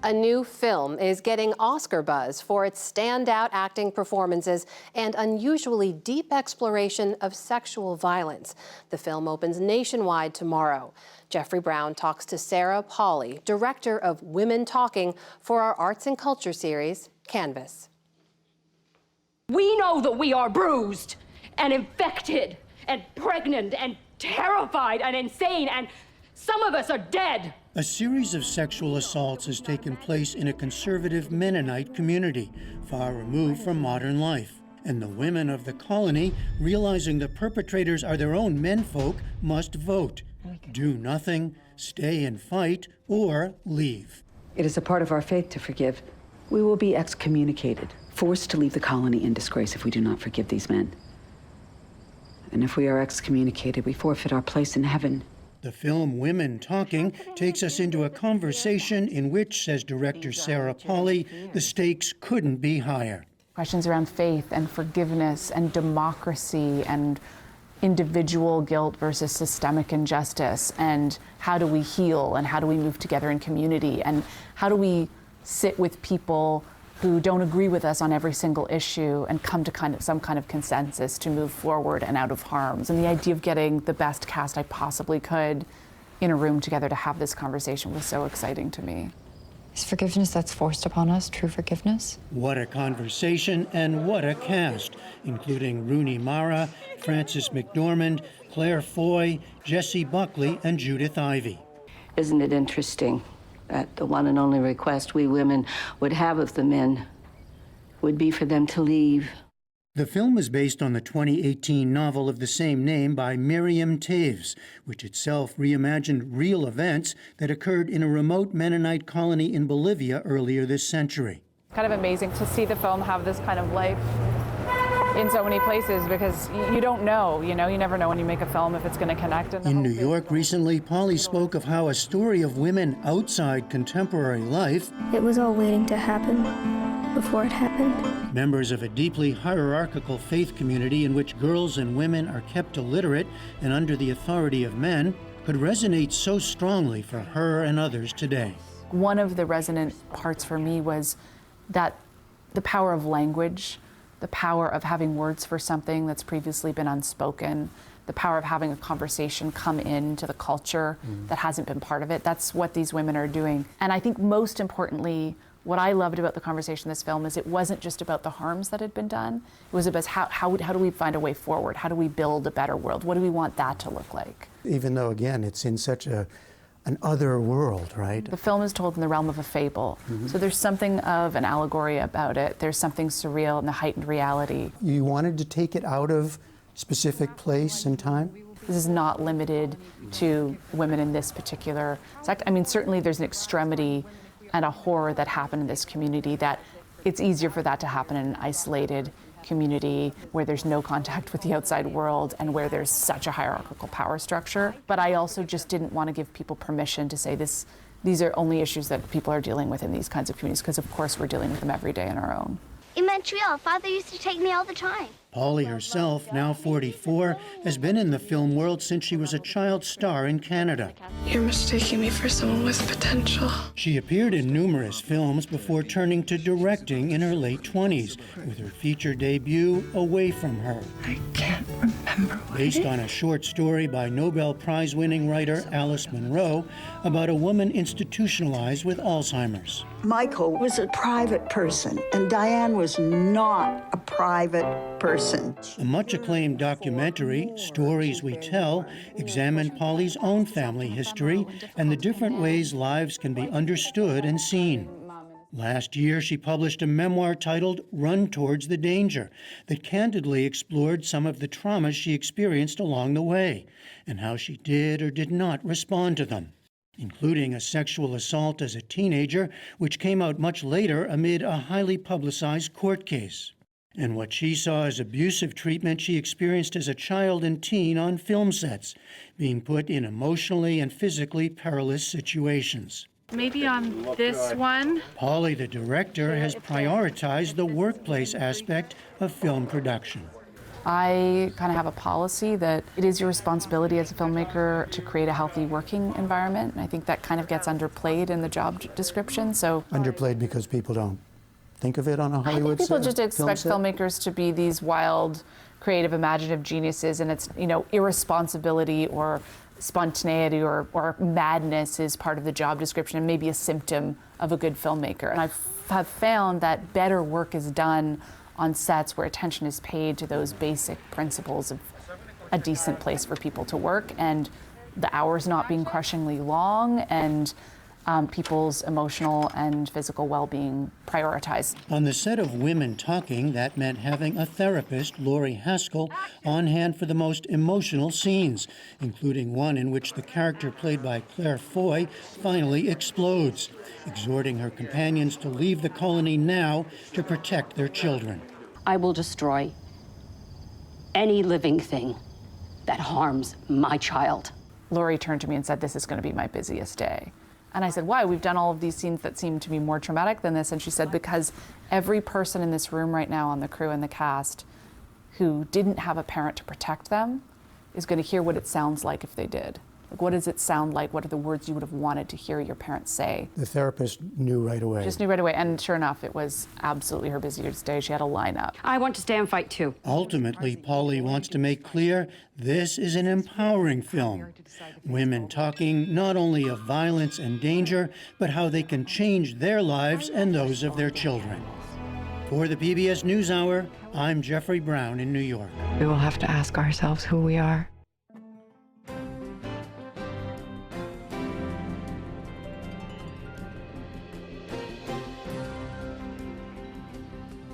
A new film is getting Oscar buzz for its standout acting performances and unusually deep exploration of sexual violence. The film opens nationwide tomorrow. Jeffrey Brown talks to Sarah Polley, director of Women Talking, for our arts and culture series, Canvas. We know that we are bruised and infected and pregnant and terrified and insane, and some of us are dead. A series of sexual assaults has taken place in a conservative Mennonite community, far removed from modern life. And the women of the colony, realizing the perpetrators are their own menfolk, must vote. Do nothing, stay and fight, or leave. It is a part of our faith to forgive. We will be excommunicated, forced to leave the colony in disgrace if we do not forgive these men. And if we are excommunicated, we forfeit our place in heaven. The film Women Talking takes us into a conversation in which, says director Sarah Polley, the stakes couldn't be higher. Questions around faith and forgiveness and democracy and individual guilt versus systemic injustice, and how do we heal and how do we move together in community, and how do we sit with people who don't agree with us on every single issue and come to some kind of consensus to move forward and out of harms. And the idea of getting the best cast I possibly could in a room together to have this conversation was so exciting to me. Is forgiveness that's forced upon us true forgiveness? What a conversation and what a cast, including Rooney Mara, Frances McDormand, Claire Foy, Jessie Buckley, and Judith Ivey. Isn't it interesting that the one and only request we women would have of the men would be for them to leave? The film is based on the 2018 novel of the same name by Miriam Toews, which itself reimagined real events that occurred in a remote Mennonite colony in Bolivia earlier this century. Kind of amazing to see the film have this kind of life in so many places, because you don't know, you never know when you make a film if it's going to connect. In New York recently, Polley spoke of how a story of women outside contemporary life, it was all waiting to happen before it happened. Members of a deeply hierarchical faith community in which girls and women are kept illiterate and under the authority of men, could resonate so strongly for her and others today. One of the resonant parts for me was that the power of language, the power of having words for something that's previously been unspoken, the power of having a conversation come into the culture that hasn't been part of it. That's what these women are doing. And I think most importantly, what I loved about the conversation in this film is it wasn't just about the harms that had been done. It was about how do we find a way forward? How do we build a better world? What do we want that to look like? Even though, again, it's in such an other world, right? The film is told in the realm of a fable. So there's something of an allegory about it. There's something surreal in the heightened reality. You wanted to take it out of specific place and time? This is not limited to women in this particular sect. I mean, certainly there's an extremity and a horror that happened in this community that it's easier for that to happen in an isolated community where there's no contact with the outside world and where there's such a hierarchical power structure. But I also just didn't want to give people permission to say these are only issues that people are dealing with in these kinds of communities, because of course we're dealing with them every day on our own. In Montreal, Father used to take me all the time. Polley herself, now 44, has been in the film world since she was a child star in Canada. You're mistaking me for someone with potential. She appeared in numerous films before turning to directing in her late 20s, with her feature debut, Away From Her. I can't remember what Based on a short story by Nobel Prize-winning writer Alice Munro about a woman institutionalized with Alzheimer's. Michael was a private person, and Diane was not a private person. A much-acclaimed documentary, Stories We Tell, examined Polley's own family history and the different ways lives can be understood and seen. Last year, she published a memoir titled Run Towards the Danger that candidly explored some of the traumas she experienced along the way and how she did or did not respond to them, including a sexual assault as a teenager, which came out much later amid a highly publicized court case, and what she saw as abusive treatment she experienced as a child and teen on film sets, being put in emotionally and physically perilous situations. Maybe on this one? Polley, the director, has prioritized the workplace aspect of film production. I kind of have a policy that it is your responsibility as a filmmaker to create a healthy working environment. And I think that kind of gets underplayed in the job description. So Underplayed because people don't think of it on a I think Hollywood people set, just film expect set? filmmakers to be these wild, creative, imaginative geniuses, and it's, you know, irresponsibility or spontaneity or madness is part of the job description and maybe a symptom of a good filmmaker. And I have found that better work is done on sets where attention is paid to those basic principles of a decent place for people to work and the hours not being crushingly long and people's emotional and physical well-being prioritized. On the set of Women Talking, that meant having a therapist, Laurie Haskell, on hand for the most emotional scenes, including one in which the character played by Claire Foy finally explodes, exhorting her companions to leave the colony now to protect their children. I will destroy any living thing that harms my child. Laurie turned to me and said, "This is going to be my busiest day." And I said, "Why? We've done all of these scenes that seem to be more traumatic than this." And she said, "Because every person in this room right now on the crew and the cast who didn't have a parent to protect them is going to hear what it sounds like if they did. Like, what does it sound like? What are the words you would have wanted to hear your parents say?" The therapist knew right away. Just knew right away. And sure enough, it was absolutely her busiest day. She had a lineup. I want to stay and fight too. Ultimately, Pauly wants to make clear this is an empowering film. Women talking not only of violence and danger, but how they can change their lives and those of their children. For the PBS NewsHour, I'm Jeffrey Brown in New York. We will have to ask ourselves who we are.